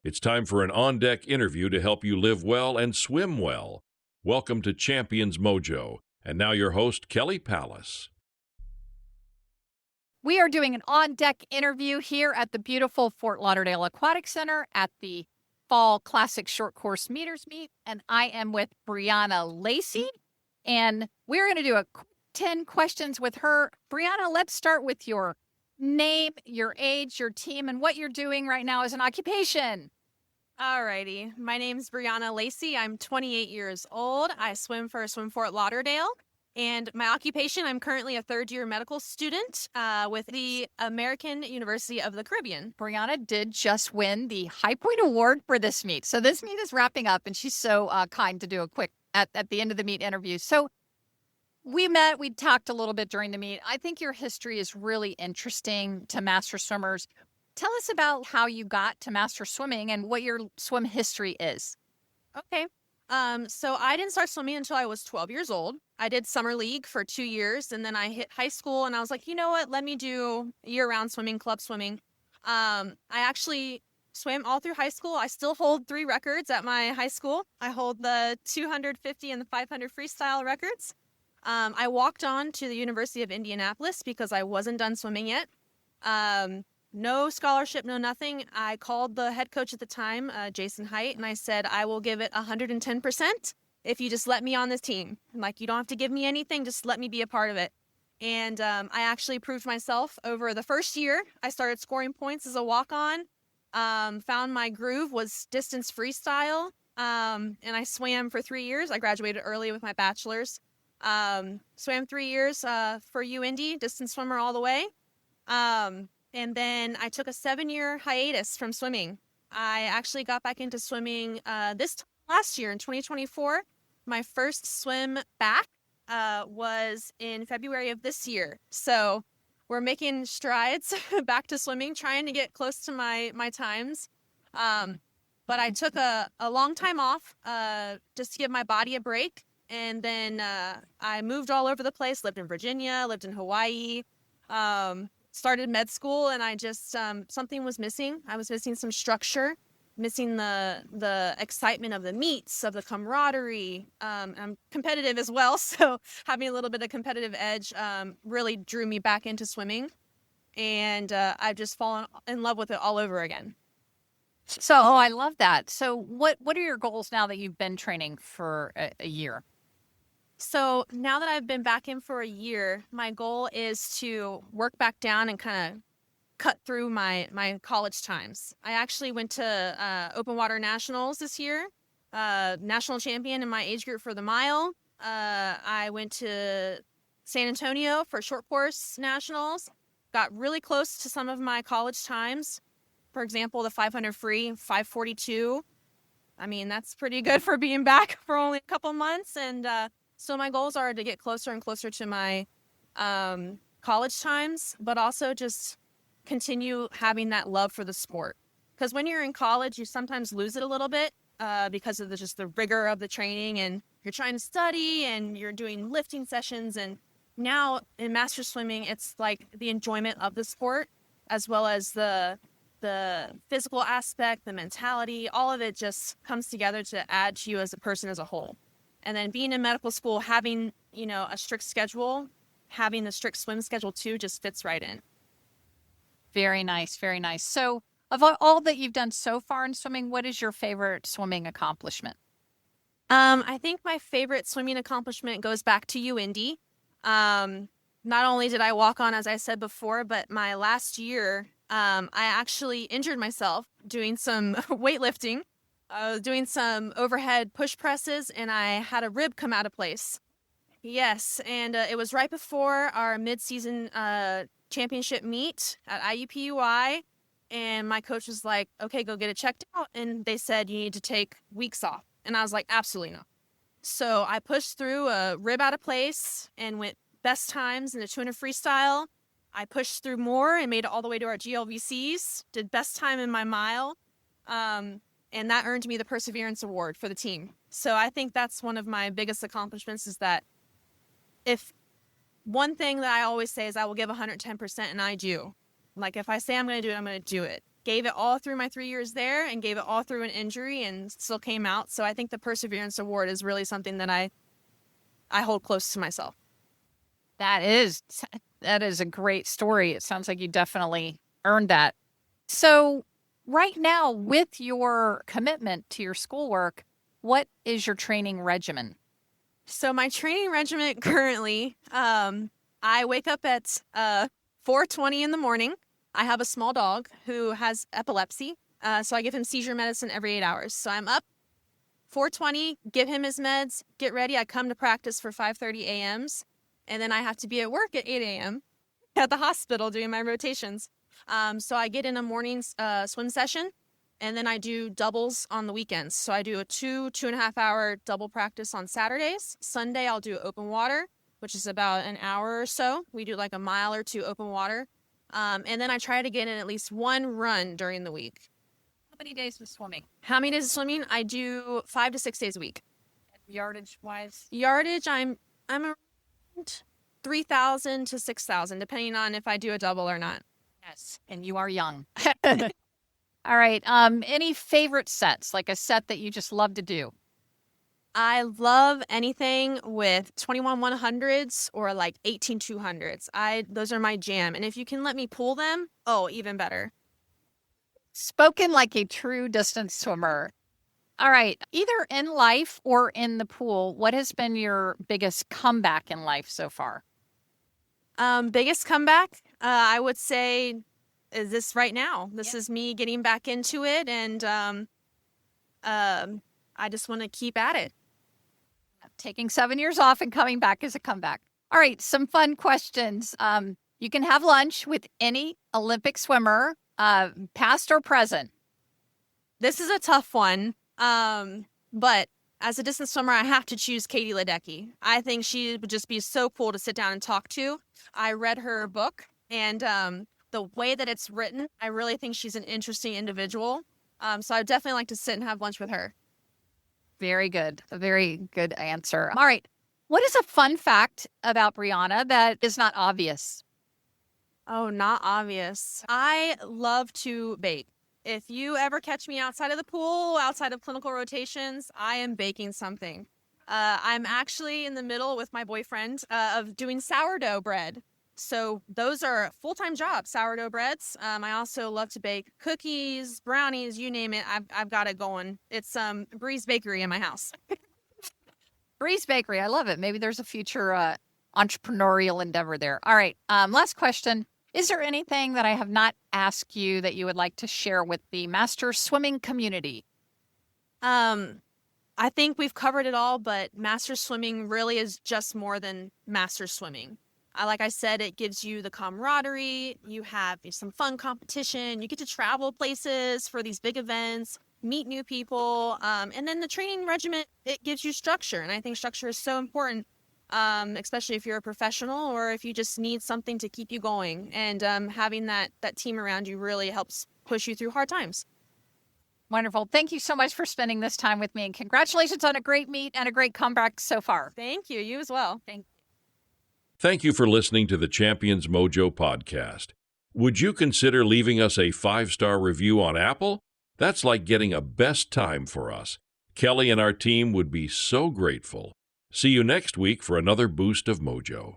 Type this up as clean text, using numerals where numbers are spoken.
It's time for an on-deck interview to help you live well and swim well. Welcome to Champions Mojo. And now your host, Kelly Pallas. We are doing an on-deck interview here at the beautiful Fort Lauderdale Aquatic Center at the Fall Classic Short Course Meters Meet, and I am with Bryanna Lacey, and we're going to do a quick 10 questions with her. Bryanna, let's start with your name, your age, your team, and what you're doing right now as an occupation. Alrighty, my name's Bryanna Lacey. I'm 28 years old. I swim for Swim Fort Lauderdale. And my occupation, I'm currently a third-year medical student with the American University of the Caribbean. Bryanna did just win the High Point Award for this meet. So this meet is wrapping up, and she's so kind to do a quick, at the end of the meet interview. So we met, we talked a little bit during the meet. I think your history is really interesting to master swimmers. Tell us about how you got to master swimming and what your swim history is. Okay. So I didn't start swimming until I was 12 years old. I did summer league for 2 years, and then I hit high school, and I was like, you know what? Let me do year-round swimming, club swimming. I actually swam all through high school. I still hold 3 records at my high school. I hold the 250 and the 500 freestyle records. I walked on to the University of Indianapolis because I wasn't done swimming yet. No scholarship, no nothing. I called the head coach at the time, Jason Height, and I said, I will give it 110% if you just let me on this team. Like, you don't have to give me anything, just let me be a part of it. And I actually proved myself over the first year. I started scoring points as a walk-on, found my groove, was distance freestyle, and I swam for 3 years. I graduated early with my bachelor's. Swam 3 years for UIndy, distance swimmer all the way. And then I took a 7-year hiatus from swimming. I actually got back into swimming last year in 2024. My first swim back was in February of this year. So we're making strides back to swimming, trying to get close to my times. But I took a long time off just to give my body a break. And then I moved all over the place, lived in Virginia, lived in Hawaii, started med school, and I just, something was missing. I was missing some structure, missing the excitement of the meets, of the camaraderie. I'm competitive as well, so having a little bit of competitive edge really drew me back into swimming. And I've just fallen in love with it all over again. So, I love that. So what are your goals now that you've been training for a year? So now that I've been back in for a year, my goal is to work back down and kind of cut through my college times. I actually went to open water nationals this year, national champion in my age group for the mile. I went to San Antonio for short course nationals, got really close to some of my college times. For example, the 500 free, 5:42. I mean, that's pretty good for being back for only a couple months. And so my goals are to get closer and closer to my college times, but also just continue having that love for the sport. Because when you're in college, you sometimes lose it a little bit because of just the rigor of the training, and you're trying to study and you're doing lifting sessions. And now in master swimming, it's like the enjoyment of the sport, as well as the physical aspect, the mentality, all of it just comes together to add to you as a person as a whole. And then being in medical school, having, a strict schedule, having the strict swim schedule too, just fits right in. Very nice, very nice. So of all that you've done so far in swimming, what is your favorite swimming accomplishment? I think my favorite swimming accomplishment goes back to UIndy. Not only did I walk on, as I said before, but my last year, I actually injured myself doing some weightlifting. I was doing some overhead push presses, and I had a rib come out of place. Yes, and it was right before our mid-season championship meet at IUPUI, and my coach was like, okay, go get it checked out, and they said you need to take weeks off, and I was like, absolutely not. So I pushed through a rib out of place and went best times in the 200 freestyle. I pushed through more and made it all the way to our GLVCs, did best time in my mile, and that earned me the Perseverance Award for the team. So I think that's one of my biggest accomplishments, is that if one thing that I always say is I will give 110%, and I do. Like, if I say I'm going to do it, I'm going to do it. gave it all through my 3 years there and gave it all through an injury and still came out. So I think the Perseverance Award is really something that I hold close to myself. That is a great story. It sounds like you definitely earned that. So right now, with your commitment to your schoolwork, what is your training regimen? So my training regimen currently, I wake up at 4:20 in the morning. I have a small dog who has epilepsy, so I give him seizure medicine every 8 hours. So I'm up 4:20, give him his meds, get ready. I come to practice for 5:30 a.m.s, and then I have to be at work at 8 a.m. at the hospital doing my rotations. So I get in a morning swim session, and then I do doubles on the weekends. So I do a 2.5 hour double practice on Saturdays. Sunday, I'll do open water, which is about an hour or so. We do like a mile or two open water. And then I try to get in at least one run during the week. How many days of swimming? How many days of swimming? I do 5 to 6 days a week. Yardage wise? Yardage, I'm around 3,000 to 6,000, depending on if I do a double or not. Yes, and you are young. All right. Any favorite sets, like a set that you just love to do? I love anything with 21 100s or like 18 200s. Those are my jam. And if you can let me pull them, oh, even better. Spoken like a true distance swimmer. All right. Either in life or in the pool, what has been your biggest comeback in life so far? Biggest comeback, I would say, is this right now. This is me getting back into it, and I just want to keep at it. Taking 7 years off and coming back is a comeback. All right, some fun questions. You can have lunch with any Olympic swimmer, past or present. This is a tough one, but as a distance swimmer, I have to choose Katie Ledecky. I think she would just be so cool to sit down and talk to. I read her book, and the way that it's written, I really think she's an interesting individual. So I'd definitely like to sit and have lunch with her. Very good. A very good answer. All right. What is a fun fact about Bryanna that is not obvious? Oh, not obvious. I love to bake. If you ever catch me outside of the pool, outside of clinical rotations, I am baking something. I'm actually in the middle with my boyfriend of doing sourdough bread. So those are full-time jobs, sourdough breads. I also love to bake cookies, brownies, you name it. I've got it going. It's Bree's Bakery in my house. Bree's Bakery. I love it. Maybe there's a future entrepreneurial endeavor there. All right. Last question. Is there anything that I have not asked you that you would like to share with the master swimming community? I think we've covered it all, but master swimming really is just more than master swimming. Like I said, it gives you the camaraderie, you have some fun competition, you get to travel places for these big events, meet new people, and then the training regimen, it gives you structure, and I think structure is so important, especially if you're a professional or if you just need something to keep you going, and having that team around you really helps push you through hard times. Wonderful. Thank you so much for spending this time with me, and congratulations on a great meet and a great comeback so far. Thank you. You as well. Thank you for listening to the Champions Mojo podcast. Would you consider leaving us a 5-star review on Apple? That's like getting a best time for us. Kelly and our team would be so grateful. See you next week for another boost of mojo.